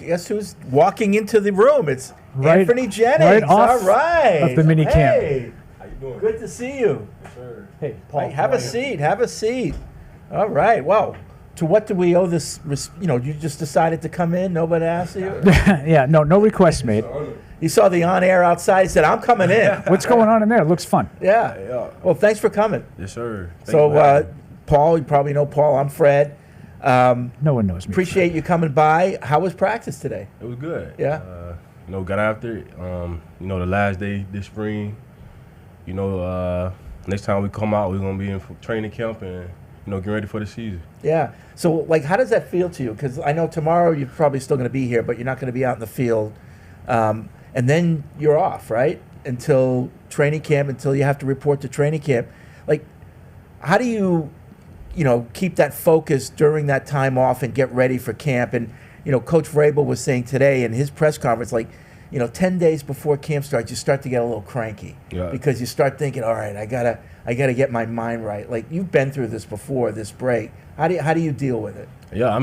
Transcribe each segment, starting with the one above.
guess who's walking into the room? It's Right- Anfernee Jennings. right off All right. of the Minicamp. Hey, How you doing? good to see you. Yes, sir. Hey, Paul. Hey, have a seat. Have a seat. All right. Well, to what do we owe this? You just decided to come in. Nobody asked you. Yeah, no requests made. You saw the on-air outside. He said, "I'm coming in." What's going on in there? It looks fun. Yeah. Yeah. Well, thanks for coming. Yes, sir. Thank you So, for having me. Paul, you probably know Paul. I'm Fred. No one knows me. Appreciate you coming by. How was practice today? It was good. Yeah. Got after it. The last day this spring. Next time we come out, we're gonna be in training camp and get ready for the season. Yeah. So, how does that feel to you? Because I know tomorrow you're probably still going to be here, but you're not going to be out in the field. And then you're off, right? Until training camp, until you have to report to training camp. How do you, keep that focus during that time off and get ready for camp? And, Coach Vrabel was saying today in his press conference, 10 days before camp starts, you start to get a little cranky. Yeah. Because you start thinking, all right, I gotta get my mind right. You've been through this before, this break. How do you deal with it? Yeah,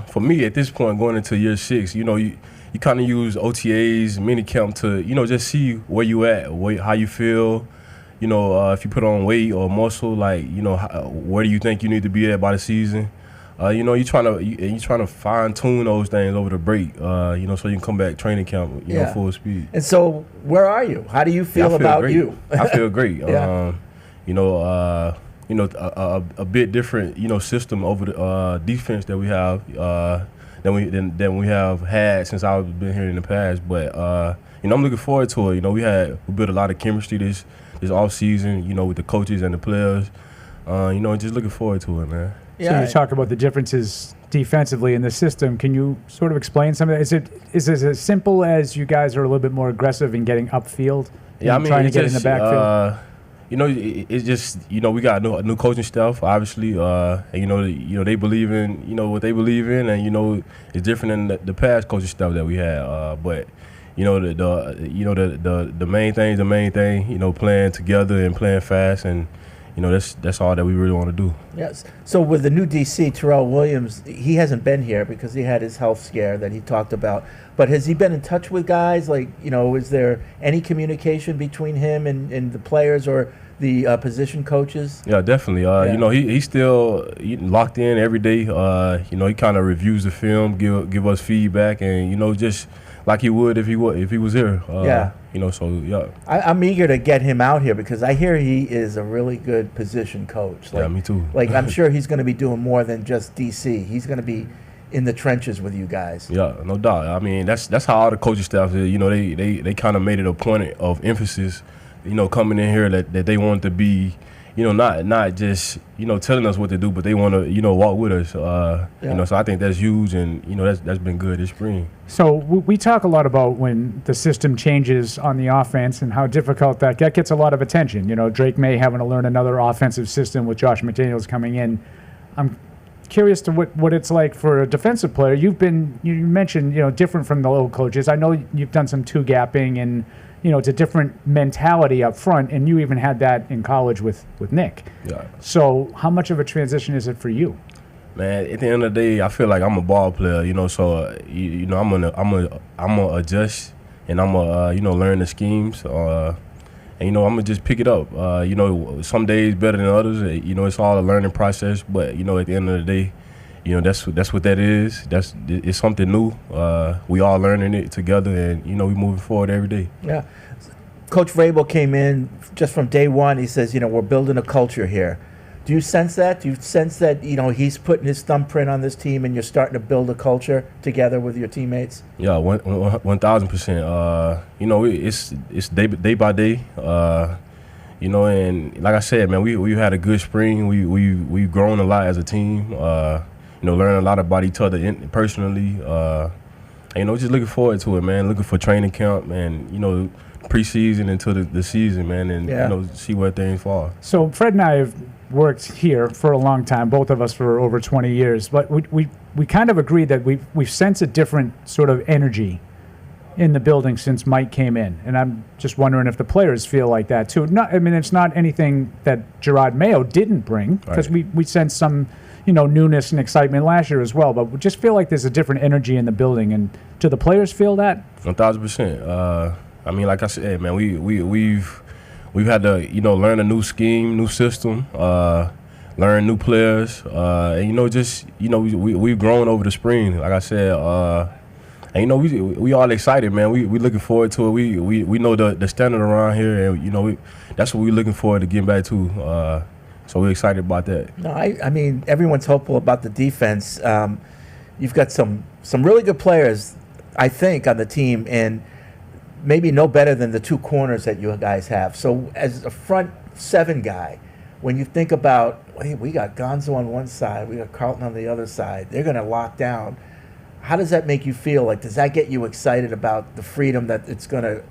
for me at this point, going into year 6, you kind of use OTAs, minicamp to just see where you at, how you feel. If you put on weight or muscle, where do you think you need to be at by the season? You're trying to fine tune those things over the break. So you can come back traiing camp, full speed. And so, where are you? How do you feel I about great. you? I feel great. Yeah. A bit different, system over the defense that we have than we have had since I've been here in the past. But I'm looking forward to it. We built a lot of chemistry this offseason, with the coaches and the players. Just looking forward to it, man. So you talk about the differences defensively in the system. Can you sort of explain some of that? Is it as simple as you guys are a little bit more aggressive in getting upfield? Yeah, trying to get in the backfield. It's just we got a new coaching staff, obviously. And they believe in what they believe in, and it's different than the past coaching staff that we had. But the main thing is the main thing. Playing together and playing fast, and that's all that we really want to do. Yes. So with the new DC, Terrell Williams, he hasn't been here because he had his health scare that he talked about. But has he been in touch with guys? Is there any communication between him and the players or the position coaches? Yeah, definitely. He's still locked in every day. He kind of reviews the film, give us feedback, and just like he would if he was here. Yeah. So yeah. I'm eager to get him out here because I hear he is a really good position coach. Yeah, me too. I'm sure he's going to be doing more than just DC. He's going to be in the trenches with you guys. Yeah, no doubt. That's how all the coaching staff is. They kind of made it a point of emphasis, coming in here that they want to be, not just telling us what to do, but they want to walk with us. So I think that's huge, and that's been good this spring. So we talk a lot about when the system changes on the offense and how difficult that gets a lot of attention. Drake May having to learn another offensive system with Josh McDaniels coming in. I'm curious to what it's like for a defensive player. You mentioned different from the old coaches. I know you've done some two gapping and it's a different mentality up front, and you even had that in college with Nick. Yeah. So how much of a transition is it for you? Man, at the end of the day, I feel like I'm a ball player, so I'm gonna adjust, and I'm gonna learn the schemes, and I'm gonna just pick it up. Some days better than others. It's all a learning process, but at the end of the day, that's what that is. It's something new. We all learning it together, and we moving forward every day. Yeah. Coach Vrabel came in just from day one. He says, we're building a culture here. Do you sense that? Do you sense that, he's putting his thumbprint on this team and you're starting to build a culture together with your teammates? Yeah, 1,000%. It's day by day. And like I said, man, we had a good spring. We've grown a lot as a team. Learning a lot about each other personally. Just looking forward to it, man. Looking for training camp and preseason into the season, man, and see where things fall. So Fred and I have worked here for a long time, both of us for over 20 years, but we kind of agree that we sense a different sort of energy in the building since Mike came in, and I'm just wondering if the players feel like that too. I mean, it's not anything that Gerard Mayo didn't bring, because we sensed some, newness and excitement last year as well. But we just feel like there's a different energy in the building. And do the players feel that? 1,000%. I mean, like I said, man, we've had to learn a new scheme, new system, learn new players, and we've grown over the spring. Like I said. And we all excited, man. We looking forward to it. We know the standard around here, and that's what we're looking forward to getting back to. So we're excited about that. No, I mean everyone's hopeful about the defense. You've got some really good players, I think, on the team, and maybe no better than the two corners that you guys have. So as a front seven guy, when you think about, hey, we got Gonzo on one side, we got Carlton on the other side, they're going to lock down. How does that make you feel? Like, does that get you excited about the freedom that it's going to,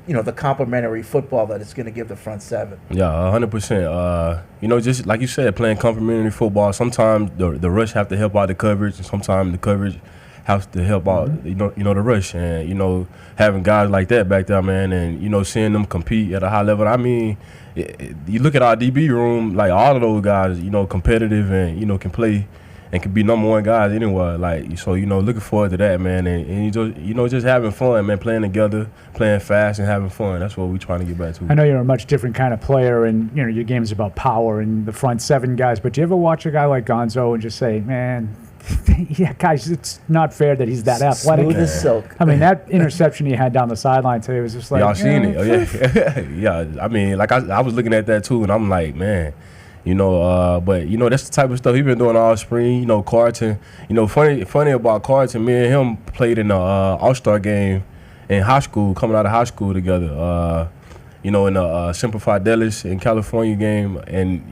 the complementary football that it's going to give the front seven? Yeah, 100%. Just like you said, playing complementary football, sometimes the rush have to help out the coverage, and sometimes the coverage has to help out, the rush. And, having guys like that back there, man, and, seeing them compete at a high level. I mean, you look at our DB room, like all of those guys, competitive and, can play and can be number one guys anywhere. Like, so, looking forward to that, man. And just having fun, man, playing together, playing fast and having fun. That's what we're trying to get back to. I know you're a much different kind of player, and, your game's about power and the front seven guys, but do you ever watch a guy like Gonzo and just say, man, yeah, guys, it's not fair that he's that athletic. Smooth as silk. I mean, that interception he had down the sideline today was just like, y'all seen it? Oh, yeah. Yeah, I mean, like, I was looking at that too, and I'm like, man. But that's the type of stuff he been doing all spring. Carlton. Funny about Carlton. Me and him played in the All-Star game in high school, coming out of high school together. In the Simplified Dallas in California game, and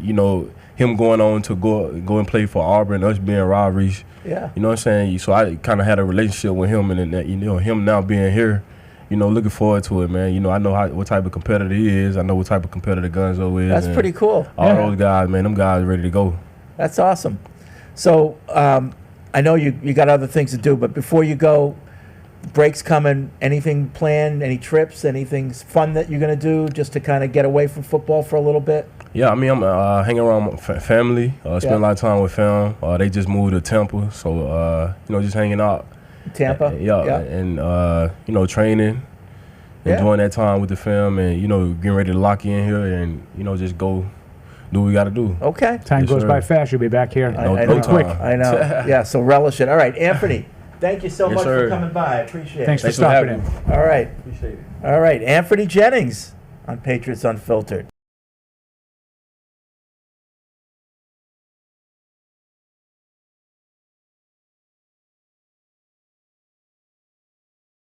him going on to go and play for Auburn, us being rivalries. Yeah. You know what I'm saying? So I kind of had a relationship with him, and then him now being here. Looking forward to it, man. I know what type of competitor he is. I know what type of competitor Gonzo is. That's pretty cool. All those guys, man, them guys ready to go. That's awesome. So I know you got other things to do, but before you go, breaks coming, anything planned, any trips, anything fun that you're going to do just to kind of get away from football for a little bit? Yeah, I mean, I'm hanging around my family, spend a lot of time with fam. They just moved to Tampa, so, just hanging out. Tampa? And, training, enjoying that time with the fam, and, getting ready to lock in here and, just go do what we got to do. Okay. Time goes by fast. You'll be back here. No quick. I know. Yeah, so relish it. All right, Anfernee, thank you so much sir. for coming by. I appreciate it. Thanks for stopping in. All right. Appreciate it. All right, Anfernee Jennings on Patriots Unfiltered.